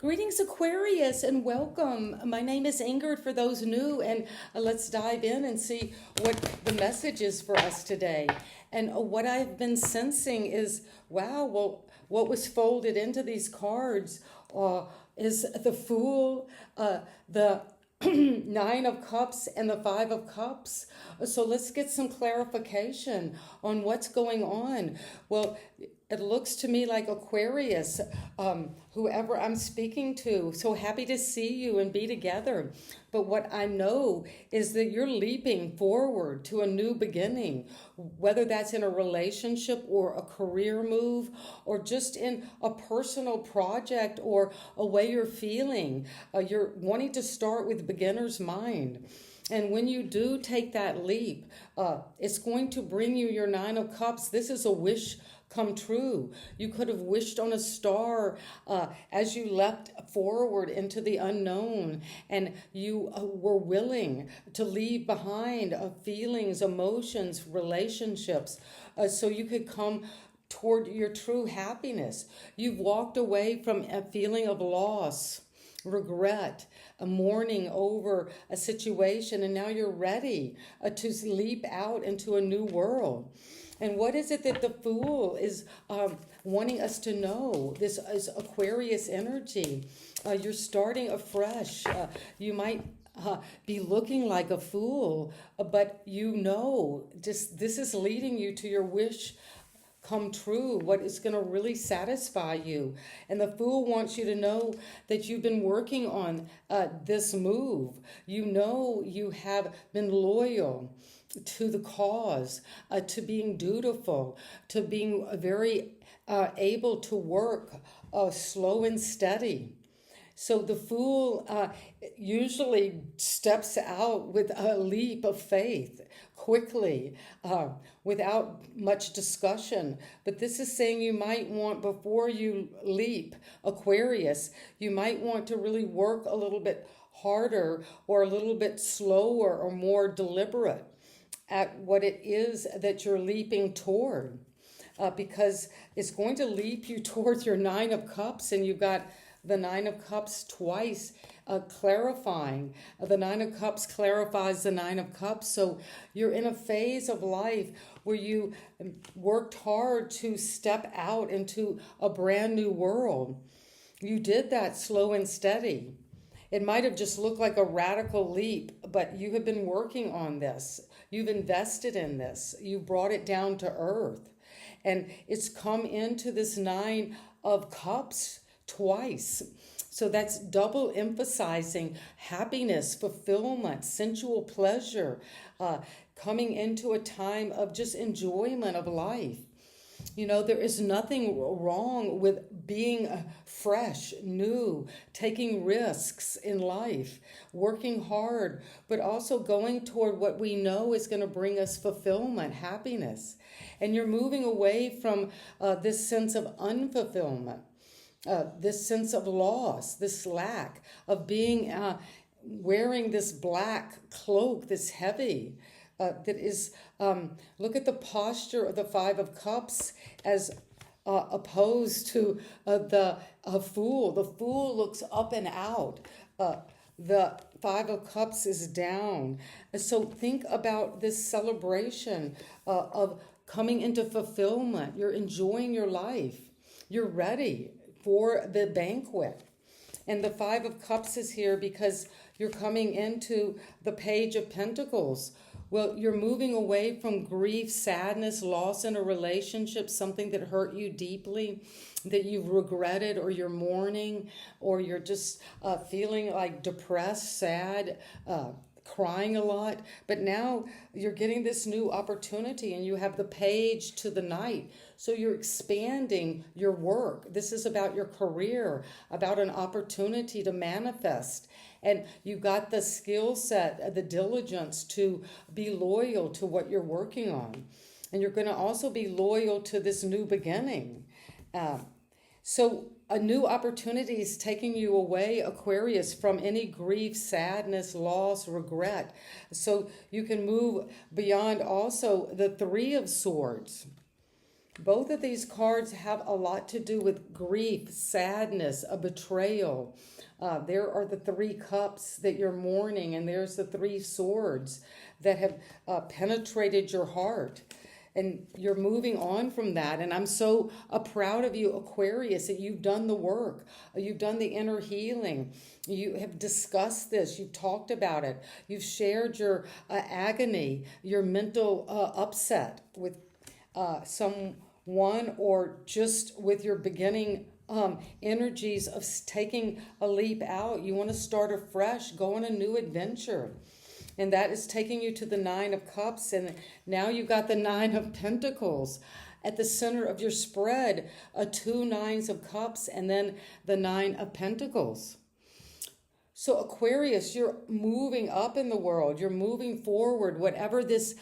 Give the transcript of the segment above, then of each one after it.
Greetings, Aquarius, and welcome. My name is Ingrid for those new, and let's dive in and see what the message is for us today. And what I've been sensing is wow, well, what was folded into these cards is the Fool, the Nine of Cups, and the Five of Cups. So let's get some clarification on what's going on. Well, it looks to me like Aquarius, whoever I'm speaking to, so happy to see you and be together. But what I know is that you're leaping forward to a new beginning, whether that's in a relationship or a career move or just in a personal project or a way you're feeling. You're wanting to start with beginner's mind. And when you do take that leap, it's going to bring you your Nine of Cups. This is a wish come true. You could have wished on a star as you leapt forward into the unknown, and you were willing to leave behind feelings, emotions, relationships, so you could come toward your true happiness. You've walked away from a feeling of loss, regret, a mourning over a situation, and now you're ready to leap out into a new world. And what is it that the Fool is wanting us to know? This is Aquarius energy. You're starting afresh. You might be looking like a fool, but you know just this is leading you to your wish come true, what is going to really satisfy you. And the Fool wants you to know that you've been working on this move. You know you have been loyal to the cause, to being dutiful, to being very able to work slow and steady. So the Fool usually steps out with a leap of faith quickly, without much discussion. But this is saying you might want, before you leap, Aquarius, you might want to really work a little bit harder or a little bit slower or more deliberate at what it is that you're leaping toward, because it's going to leap you towards your Nine of Cups, and you've got the Nine of Cups twice clarifying. The Nine of Cups clarifies the Nine of Cups. So you're in a phase of life where you worked hard to step out into a brand new world. You did that slow and steady. It might have just looked like a radical leap, but you have been working on this. You've invested in this. You brought it down to earth. And it's come into this Nine of Cups twice. So that's double emphasizing happiness, fulfillment, sensual pleasure, coming into a time of just enjoyment of life. You know, there is nothing wrong with being fresh, new, taking risks in life, working hard, but also going toward what we know is going to bring us fulfillment, happiness. And you're moving away from this sense of unfulfillment, this sense of loss, this lack of being, wearing this black cloak, this heavy, that is, look at the posture of the Five of Cups as opposed to the Fool. The Fool looks up and out. The Five of Cups is down. So think about this celebration of coming into fulfillment. You're enjoying your life. You're ready for the banquet. And the Five of Cups is here because you're coming into the Page of Pentacles. Well, you're moving away from grief, sadness, loss in a relationship, something that hurt you deeply, that you've regretted, or you're mourning, or you're just feeling like depressed, sad, crying a lot. But now you're getting this new opportunity, and you have the Page to the Knight. So you're expanding your work. This is about your career, about an opportunity to manifest. And you got the skill set, the diligence to be loyal to what you're working on. And you're going to also be loyal to this new beginning. So a new opportunity is taking you away, Aquarius, from any grief, sadness, loss, regret. So you can move beyond also the Three of Swords. Both of these cards have a lot to do with grief, sadness, a betrayal. There are the three cups that you're mourning, and there's the three swords that have penetrated your heart. And you're moving on from that. And I'm so proud of you, Aquarius, that you've done the work. You've done the inner healing. You have discussed this. You've talked about it. You've shared your agony, your mental upset with someone, or just with your beginning energies of taking a leap out. You want to start afresh, go on a new adventure. And that is taking you to the Nine of Cups. And now you've got the Nine of Pentacles. At the center of your spread, two Nines of Cups, and then the Nine of Pentacles. So Aquarius, you're moving up in the world. You're moving forward. Whatever this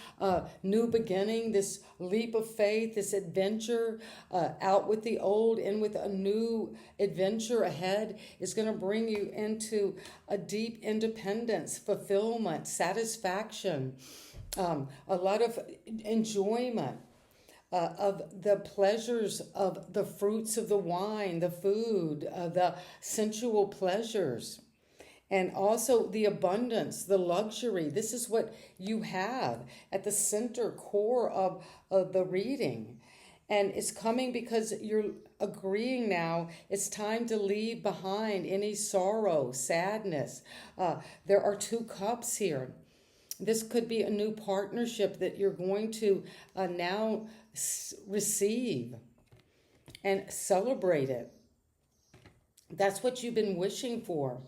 new beginning, this leap of faith, this adventure, out with the old, in with a new adventure ahead, is going to bring you into a deep independence, fulfillment, satisfaction, a lot of enjoyment. Of the pleasures of the fruits of the wine, the food, the sensual pleasures. And also the abundance, the luxury. This is what you have at the center core of the reading. And it's coming because you're agreeing now it's time to leave behind any sorrow, sadness. There are two cups here. This could be a new partnership that you're going to now receive and celebrate it. That's what you've been wishing for.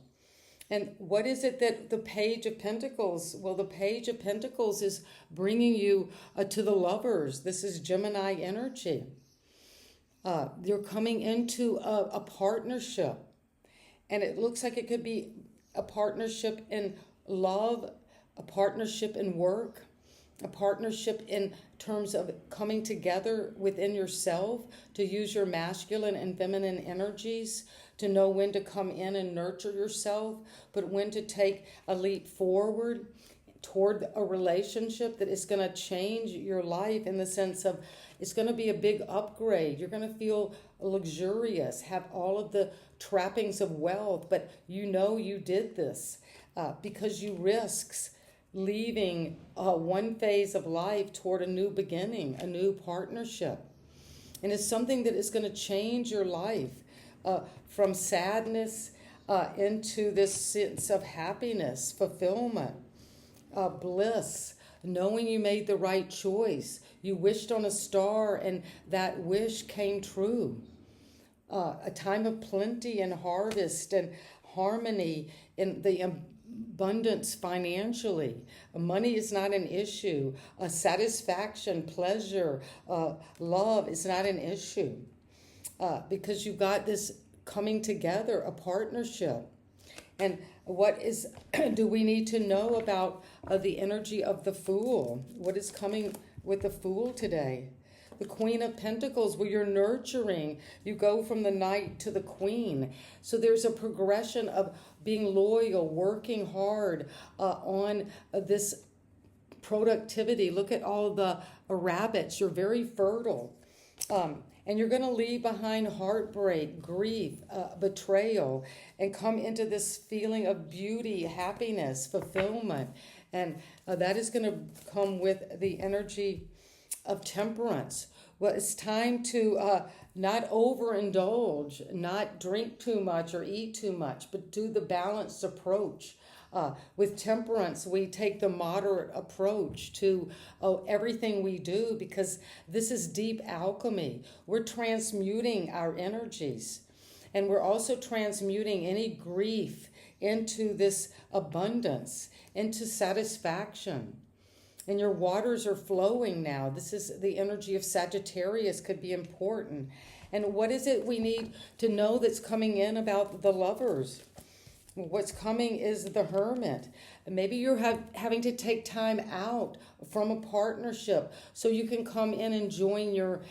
And what is it that the Page of Pentacles? Well, the Page of Pentacles is bringing you to the Lovers. This is Gemini energy. You're coming into a partnership. And it looks like it could be a partnership in love, a partnership in work, a partnership in terms of coming together within yourself to use your masculine and feminine energies, to know when to come in and nurture yourself, but when to take a leap forward toward a relationship that is going to change your life, in the sense of it's going to be a big upgrade. You're going to feel luxurious, have all of the trappings of wealth, but you know you did this because you risked leaving one phase of life toward a new beginning, a new partnership. And it's something that is going to change your life from sadness into this sense of happiness, fulfillment, bliss, knowing you made the right choice. You wished on a star and that wish came true. A time of plenty and harvest and harmony in the abundance financially. Money is not an issue. Satisfaction, pleasure, love is not an issue. Because you got this coming together, a partnership. And what do we need to know about the energy of the Fool? What is coming with the Fool today? The Queen of Pentacles, where you're nurturing. You go from the Knight to the Queen. So there's a progression of being loyal, working hard on this productivity. Look at all the rabbits. You're very fertile. And you're going to leave behind heartbreak, grief, betrayal, and come into this feeling of beauty, happiness, fulfillment. And that is going to come with the energy of temperance. Well, it's time to not overindulge, not drink too much or eat too much, but do the balanced approach. With temperance, we take the moderate approach to everything we do, because this is deep alchemy. We're transmuting our energies, and we're also transmuting any grief into this abundance, into satisfaction. And your waters are flowing now. This is the energy of Sagittarius, could be important. And what is it we need to know that's coming in about the Lovers? What's coming is the Hermit. Maybe you're having to take time out from a partnership so you can come in and join your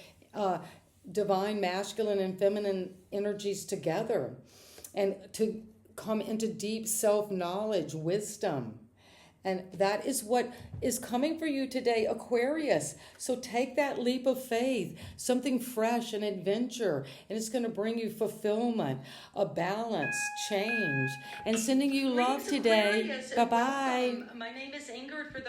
divine masculine and feminine energies together, and to come into deep self-knowledge, wisdom, And that is what is coming for you today, Aquarius. So take that leap of faith, something fresh, an adventure, and it's going to bring you fulfillment, a balance, change, and sending you love today. Bye-bye. My name is Ingrid for the